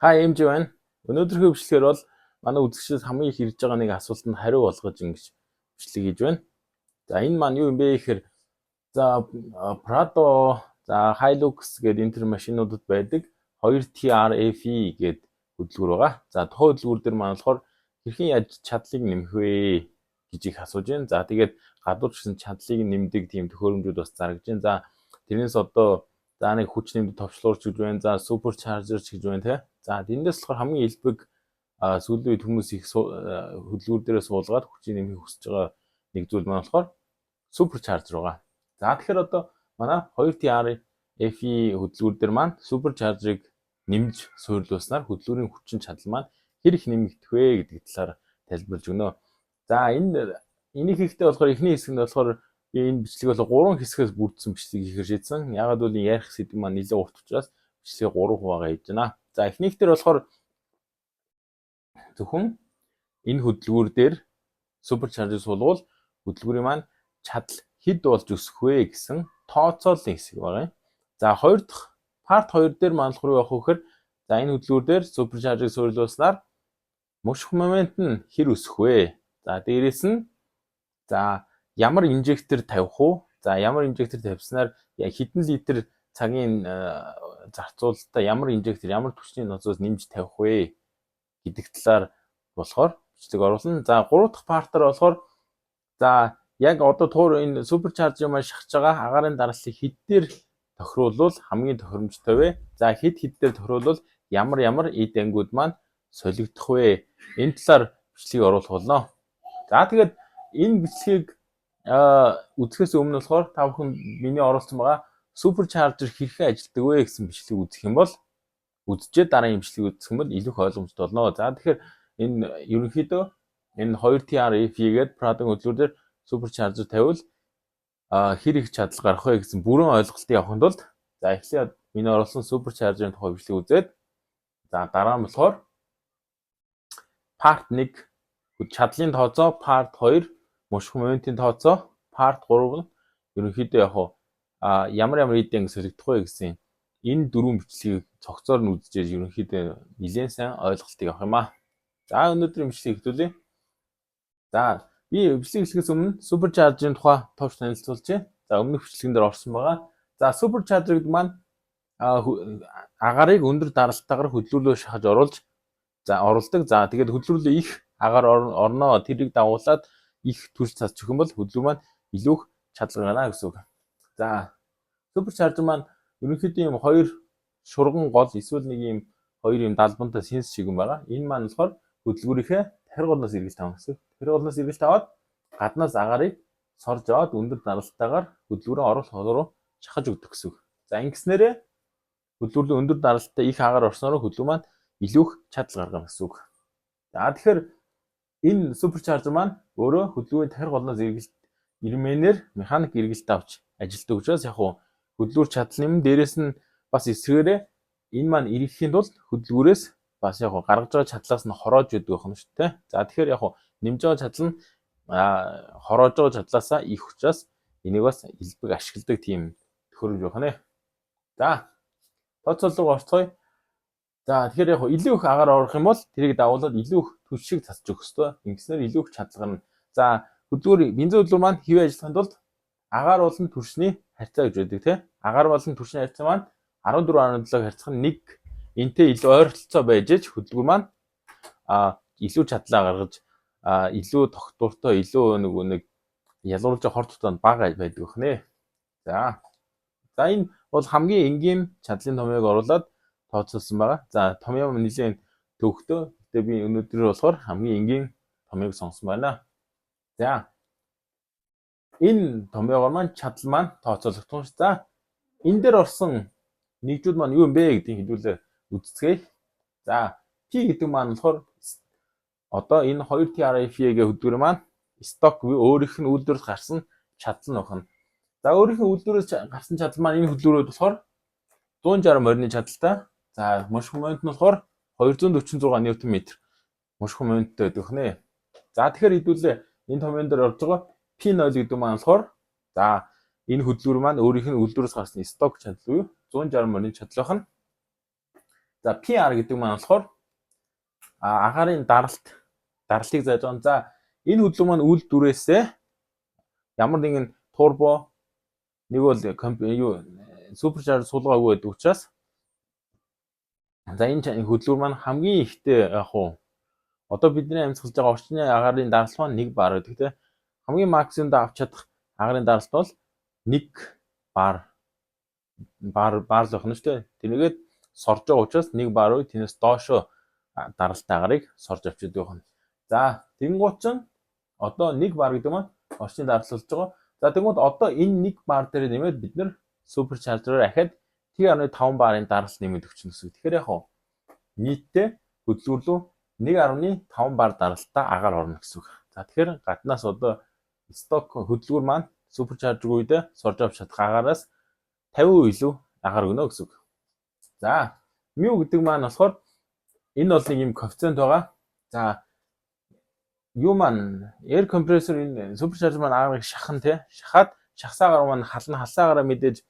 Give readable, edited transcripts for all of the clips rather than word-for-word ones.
Эмж байна. Өнөөдрийн бичлэгээр бол манай үзэгчдээс хамгийн их ирж байгаа нэг асуултанд хариу болгож ингэж бичлэг хийж байна. За энэ маань юу юм бэ гэхээр Prado, Hilux гэдэг энэ төр машинуудад байдаг 2TRFE гэдэг хөдөлгүүр байгаа. За тухайн хөдөлгүүр дээр маань болохоор хэрхэн яаж чадлыг нэмэх вэ гэж их асууж байна. За тэгээд гадуурчсан чадлыг нэмдэг тийм төхөөрөмжүүд бас зарагдж байна. За тэрнээс одоо нэг хүч нэмдэг товчлуурч гэж байна. За суперчаржерч гэж байна те. За тэндээс болохоор хамгийн элбэг сүүлийн үед хүмүүс их хөдөлгүүр дээрээ суулгаад хүчийг нэмэх хүсэж байгаа нэг зүйл маань болохоор суперчаржер байгаа. За тэгэхээр одоо манай 2TR-FE хөдөлгүүр дээр маань суперчаржерыг нэмж суйрлуулснаар хөдөлгүүрийн хүчин чадал маань хэр их нэмэгдэх вэ гэдэг талаар тайлбарлаж өгнө. За энийг хийхдээ болохоор эхний хэсэг нь болохоор энэ бичлэг бол 3 хэсгээс бүрдсэн бичлэг хийхээр шийдсэн. Ягаад гэвэл ярих сэдв маань нэлээд урт учраас бичлэгээ 3 хуваагаа хийж байна. За эхнийх дээр болохоор зөвхөн энэ хөдөлгүүр дээр суперчаржер суулгавал хөдөлгүүрийн маань чадал хэд болж өсөх вэ гэсэн тооцооллын хэсэг байгаа юм. За хоёр дахь part 2 дээр маань руу явах вэхээр за энэ хөдөлгүүр дээр суперчаржерыг суйрлуулснаар мушх момент нь хэр өсөх вэ? За дээрэс нь за ямар инжектор тавих уу? За ямар инжектор тавьснаар хэдэн литр цагийн зарцуулалтаа ямар инжектор, ямар түвшний ноцоос нэмж тавих вэ гэдэг талаар болохоор бичлэг оруулна. За 3 дахь партаар болохоор за яг одоо туур энэ суперчаржер маань шахаж байгаа агаарын дарааллыг хэдээр тохируулвал хамгийн тохиромжтой вэ? За хэдээр тохируулвал ямар эд ангиуд маань солигдох вэ? Энэ талаар бичлэгийг оруулах болно. За тэгээд энэ бичлэгийг үзэхээс өмнө болохоор та бүхэн миний оруулсан байгаа суперчаржер хэрхэн ажилладаг вэ гэсэн бичлэг үзэх юм бол үзчихэд дараагийн бичлэг үзэх юм бол илүү их ойлгомжтой болно. За тэгэхээр энэ ерөнхийдөө энэ 2TR-FE гэдэг Prado хөдөлгүүр дээр суперчаржер тавиул хэр их чадал гарах вэ гэсэн бүрэн ойлголтыг авахын тулд за эхлээд миний оруулсан суперчаржерын тухай бичлэг үзээд за дараа нь болохоор part 1 чадлын тооцоо, part 2 мушх моментийн тооцоо, part 3 нь ерөнхийдөө ямар эд анги солигдох вэ гэсэн энэ дөрвөн бичлэгийг цогцоор нь үзчихэж ерөнхийдөө нэлээд сайн ойлголтыг авах юм аа. За өнөөдрийн бичлэгийг хэвтүүлье. За би бичлэг эхлэхээс өмнө суперчаржерын тухай товч танилцуулчихъя. За өмнөх бичлэгэн дээр орсон байгаа. За суперчаржер гэдэг маань агарыг өндөр даралтаагаар хөдөлгүүрөөр шахаж оруулдаг. За тэгээд хөдөлгүүрлөө их агаар орноо тэрийг дагуулад их түлш цацчих юм бол хөдөлгүүр маань илүү их чадал гаргана гэсэн үг. За суперчаржер маань ерөнхийдөө ийм хоёр шурган гол эсвэл нэг ийм хоёр ийм далбантай сенс шиг юм байгаа. Энэ маань болохоор хөдөлгүүрийнхээ тархи голноос эргэлт авах гэсэн. Тархи голноос эргэлт аваад гаднаас агарыг сорж аваад өндөр даралтаагаар хөдөлгүүрийн оруулах руу шахаж өгдөг гэсэн. За ингэснээрээ хөдөлгүүрлөө өндөр даралттай их агаар орсноор хөдөлгүүр маань илүү их чадал гаргана гэсэн үг. За тэгэхээр энэ суперчаржер маань өөрөө хөдөлгүүрийн тархи голноос ирмэнээр механик эргэлт авч ажилладаг учраас яг хөдөлгүүр чадал нэмэн дээрээс нь бас эсрэгээрээ энэ маань ирэхийн тулд хөдөлгүүрээс бас гаргаж байгаа чадлаас нь хороож идэг байна шүү дээ. За тэгэхээр нэмж байгаа чадал нь хороож байгаа чадлаасаа их учраас энийг бас элбэг ашигладаг тийм төхөөрөмж байна. За тооцоол руу орцгоё. За тэгэхээр илүү их агаар орох юм бол тэрийг дагуулад илүү их түвшиг цацж өгөх ёстой. Ингэснээр илүү их чадал гарна. За бензин хөдөлгүүр маань хэвээ ажиллахын тулд агаар болон түвшний харьцаа гэж байдаг тийм. Агаар болон түвшний харьцаа маань 14.7 харьцах нь 1 энтэй илүү ойролцоо байж хөдөлгүүр маань илүү чадлаа гаргаж илүү тогтвортой илүү нэг ялгуулж хор тутаанд бага байдаг байна. За энэ бол хамгийн энгийн чадлын томьёог оруулаад тооцоолсон байгаа. За томьёо нэлийн төвхтөө. Гэтэ би өнөөдөр болохоор хамгийн энгийн томьёог сонгосон байна. За энэ томьёогоор маань чадал маань тооцоологдсон шүү. За энэ дээр орсон нэгжүүд маань юу юм бэ гэдгийг хэлүүлээ үзцгээе. За P гэдэг маань болохоор одоо энэ 2TR-FE гэх хөдөлгүүр маань сток өөрийнх нь үйлдвэрлэж гарсан чадал нь байна. За өөрийнх нь үйлдвэрлэж гарсан чадал маань энэ хөдөлгүүрүүд болохоор 160 морины чадалтай. За мушх момент нь болохоор 246 Нм мушх моменттой байдаг нэ. За тэгэхээр хэдүүлээ энэ томьёон дээр орж байгаа P0 гэдэг маань болохоор за энэ хөдөлгүүр маань өөрийнх нь үйлдвэрлэж гарсан сток чадал буюу 160 морины чадлынх нь За PR гэдэг маань болохоор агаарын даралтыг зааж байгаа. За энэ хөдөлгөөн маань үйл дүрээсээ ямар нэгэн турбо нэг бол суперчарж сулгаагүй байдаг учраас за энэ хөдөлгөөр маань хамгийн ихтэй яг уу одоо бидний амьсгалж байгаа орчны агаарын даралт маань 1 бар гэдэг те. Хамгийн максимумд авч чадах агаарын даралт бол 1 бар баарлах нь шүү дээ. Тэрнийгээд сорж байгаа учраас 1 бар уу тэрнээс доошоо даралтай агарыг сорж авчиад явах нь. За тэгэнгუთ ч одоо 1 бар гэдэг маань орчны даралт болж байгаа. За тэгэнгუთ одоо энэ 1 бар дээр нэмээд бид нэр суперчаржераар ахаад 1.5 барын даралт нэмээд өгчнө гэсэн. Тэгэхээр яг хоо нийтдээ хөдөлгөөр рүү 1.5 бар даралттай агаар орно гэсэн үг. За тэгэхээр гаднаас одоо сток хөдөлгөөр маань суперчаржер үедээ сорж авч чадах агаараас 50% илүү агаар өгнө гэсэн үг. За μ гэдэг маань болохоор энэ бол нэг юм коэффициент байгаа. За юу маань air compressor энэ суперчаржер маань агарыг шахна те. Шахаад шахсан агаар маань халсан агаараа мэдээж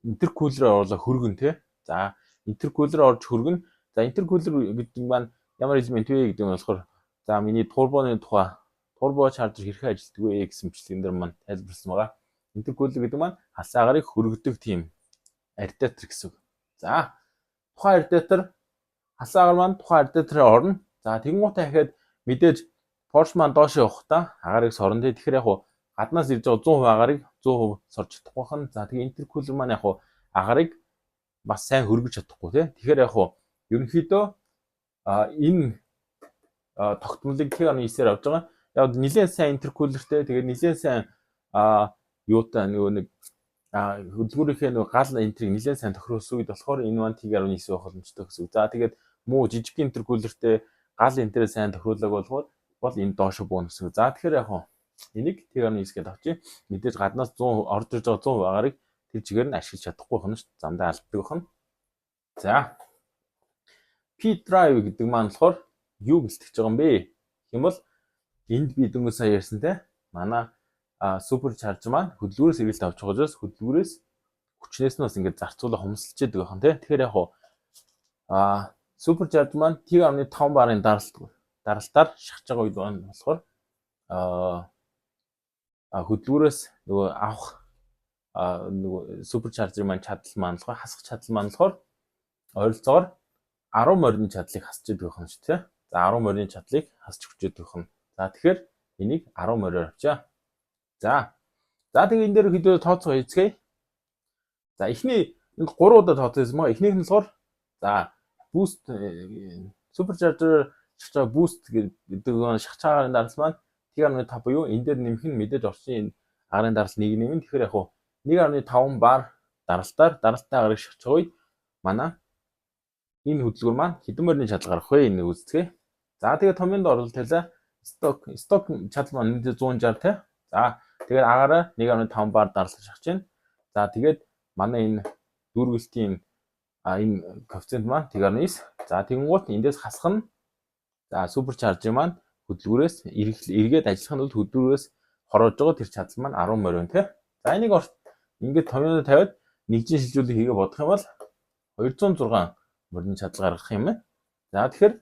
интеркулерээр орлоо хөргөн те. За интеркулерээр орж хөргөн. За интеркулер гэдэг маань ямар элемент вэ гэдэг нь болохоор за миний турбоны тухай турбо чаржер хэрхэн ажилладаг вэ гэсэн мэтлэгэн дээр маань тайлбарласан байгаа. Интеркулер гэдэг маань халсан агарыг хөргөдөг тийм радиатор гэсэн үг. За тухайн радиатор халсан агаар маань тухайн радиатороор орно. За тэгэнгუთ дахиад мэдээж Porsche маань доош явахдаа агарыг сорно те. Тэгэхээр яг хуу гаднаас ирж байгаа 100% агарыг 100% сорж чадахгүй хан. За тэгээ интеркулер маань яг хуу агарыг бас сайн хөргөж чадахгүй те. Тэгэхээр яг хуу ерөнхийдөө энэ тогтмолыг T9-ээр авч байгаа. Яг нэлээд сайн интеркулертэй тэгээд нэлээд сайн юутай нөгөө нэг хөдөлгөөрийнхээ нөгөө гал энтрийг нэлээд сайн тохируулсан үед болохоор энэ маань T9 байх боломжтой гэсэн. За тэгээд муу жижиг интеркулертэй гал энтрээ сайн тохируулаг болохоор бол энэ доошо бууна гэсэн. За тэгэхээр яг хоо энийг T9 гэдээ авчи. Мэдээж гаднаас 100 орж ирж байгаа 100% агарыг тэр чигээр нь ашиглаж чадахгүй байна шүү дээ. Замдаа алддаг байна. За P-drive гэдэг маань болохоор юу бэлтгэж байгаа юм бэ? Гэх юм бол энд би дөнгөж сая ярьсан те. Манай суперчарж маань хөдөлгөөрөөс эргэлт авч байгаа учраас хөдөлгөөрөөс хүчнээс нь бас ингээд зарцуулаа хомсолчод байгаа юм те. Тэгэхээр яг хуу суперчарж маань T1.5 барын даралтаар шахаж байгаа үед болохоор хөдөлгөөрөөс нөгөө авах нөгөө суперчаржер маань чадал маань болохоор хасах чадал маань болохоор ойролцоогоор 10 морины чадлыг хасч идэх юм шүү дээ. За 10 морины чадлыг хасч хүчээд өгөх юм. За тэгэхээр энийг 10 мороор авчаа. За тэгээ энэ дээр хэдөө тооцоо хийцгээе. За эхний энэ 3 удаа тооцоосон маа. Эхнийх нь болохоор за boost суперчаржер шахаж boost гэдэг нь шахаж агаарын даралт маань T1.5 буюу энэ дээр нэмэх нь мэдээж орчны агаарын даралт 1 нэмэн. Тэгэхээр яг хуу 1.5 бар даралтаар даралттай агарыг шахаж байгаа үед манай энэ хөдөлгөөр маань хэдэн морины чадал гарах вэ? Энэ үзцгээе. За тэгээ томьёонд оруулалт хэлээ. Сток чадал маань 160 тий. За тэгээд агаараа 1.5 бар даралт шахаж байна. За тэгээд манай энэ дүүргэлтийн энэ коэффициент маань T9. За тэгэнгუთ эндээс хасах нь за суперчаржер маань хөдөлгөөрөөс эргээд ажиллах нь бол хөдөлгөөрөөс хороож байгаа тэр чадал маань 10 морь байна тий. За энийг ингээд томьёоноо тавиад нэгжин шилжүүлэг хийгээ бодох юм бол 206 морины чадал гаргах юм байна. За тэгэхээр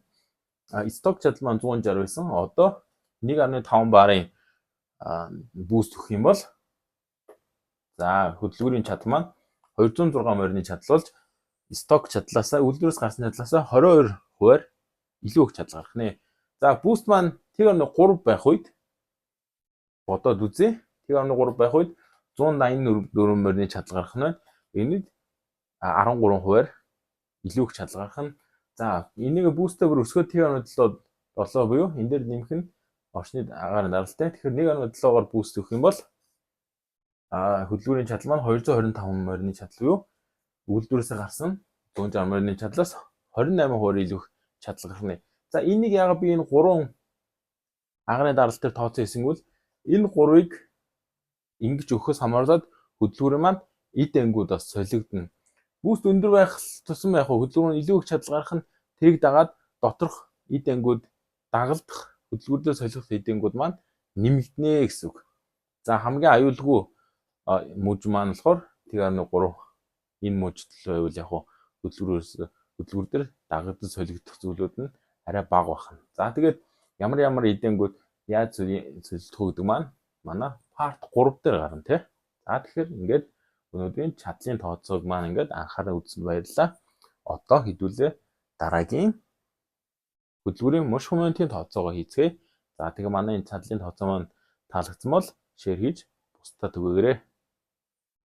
сток чадал маань 160 байсан. Одоо 1.5 барын буст өгөх юм бол за хөдөлгөөрийн чадал маань 206 морины чадал болж сток чадлаасаа үйлдвэрээс гарсан чадлаасаа 22%-аар илүү их чадал гарах нэ. За буст маань T1.3 байх үед бодоод үзье. T1.3 байх үед 184 морины чадал гарах нь. Энийг 13%-аар илүү их чадал гарах нь. За энийг бустаа бүр өсгөө T1.7 буюу энэ дээр нэмэх нь орчны агаарын даралтай. Тэгэхээр 1.7-оор буст өгөх юм бол хөдөлгөөрийн чадал маань 225 морины чадал буюу үйлдвэрээс гарсан 160 морины чадлаас 28% илүү их чадал гарах нь. За энийг яагаад би энэ 3 агаарын даралт дээр тооцоо хийсэнгүүл энэ 3-ыг ингэж өгөхөөс хамаараад хөдөлгөөр маань эд ангууд бас солигдно. Буст өндөр байх тусам яг хөдөлгөөр нь илүү их чадал гарах нь тэрийг дагаад доторх эд ангууд дагалдах хөдөлгөөрлөө солих эд ангууд маань нэмэгдэнэ гэсэн үг. За хамгийн аюулгүй муж маань болохоор T1.3 энэ мужид л байвал яг хөдөлгөөрөөс хөдөлгүүр дээр дагагдаж солигдох зүйлүүд нь арай бага байна. За тэгээд ямар эдэнгүүд яаж солилцох гэдэг маань манай part 3 дээр гарна тий. За тэгэхээр ингээд өнөөдрийн чадлын тооцоог маань ингээд анхаарал үзсэнд баярлалаа. Одоо хэдүүлээ дараагийн хөдөлгүүрийн муш моментын тооцоогоо хийцгээе. За тэгээ манай энэ чадлын тооцоо маань таалагдсан бол шеэр хийж бусдад түгээгээрэй.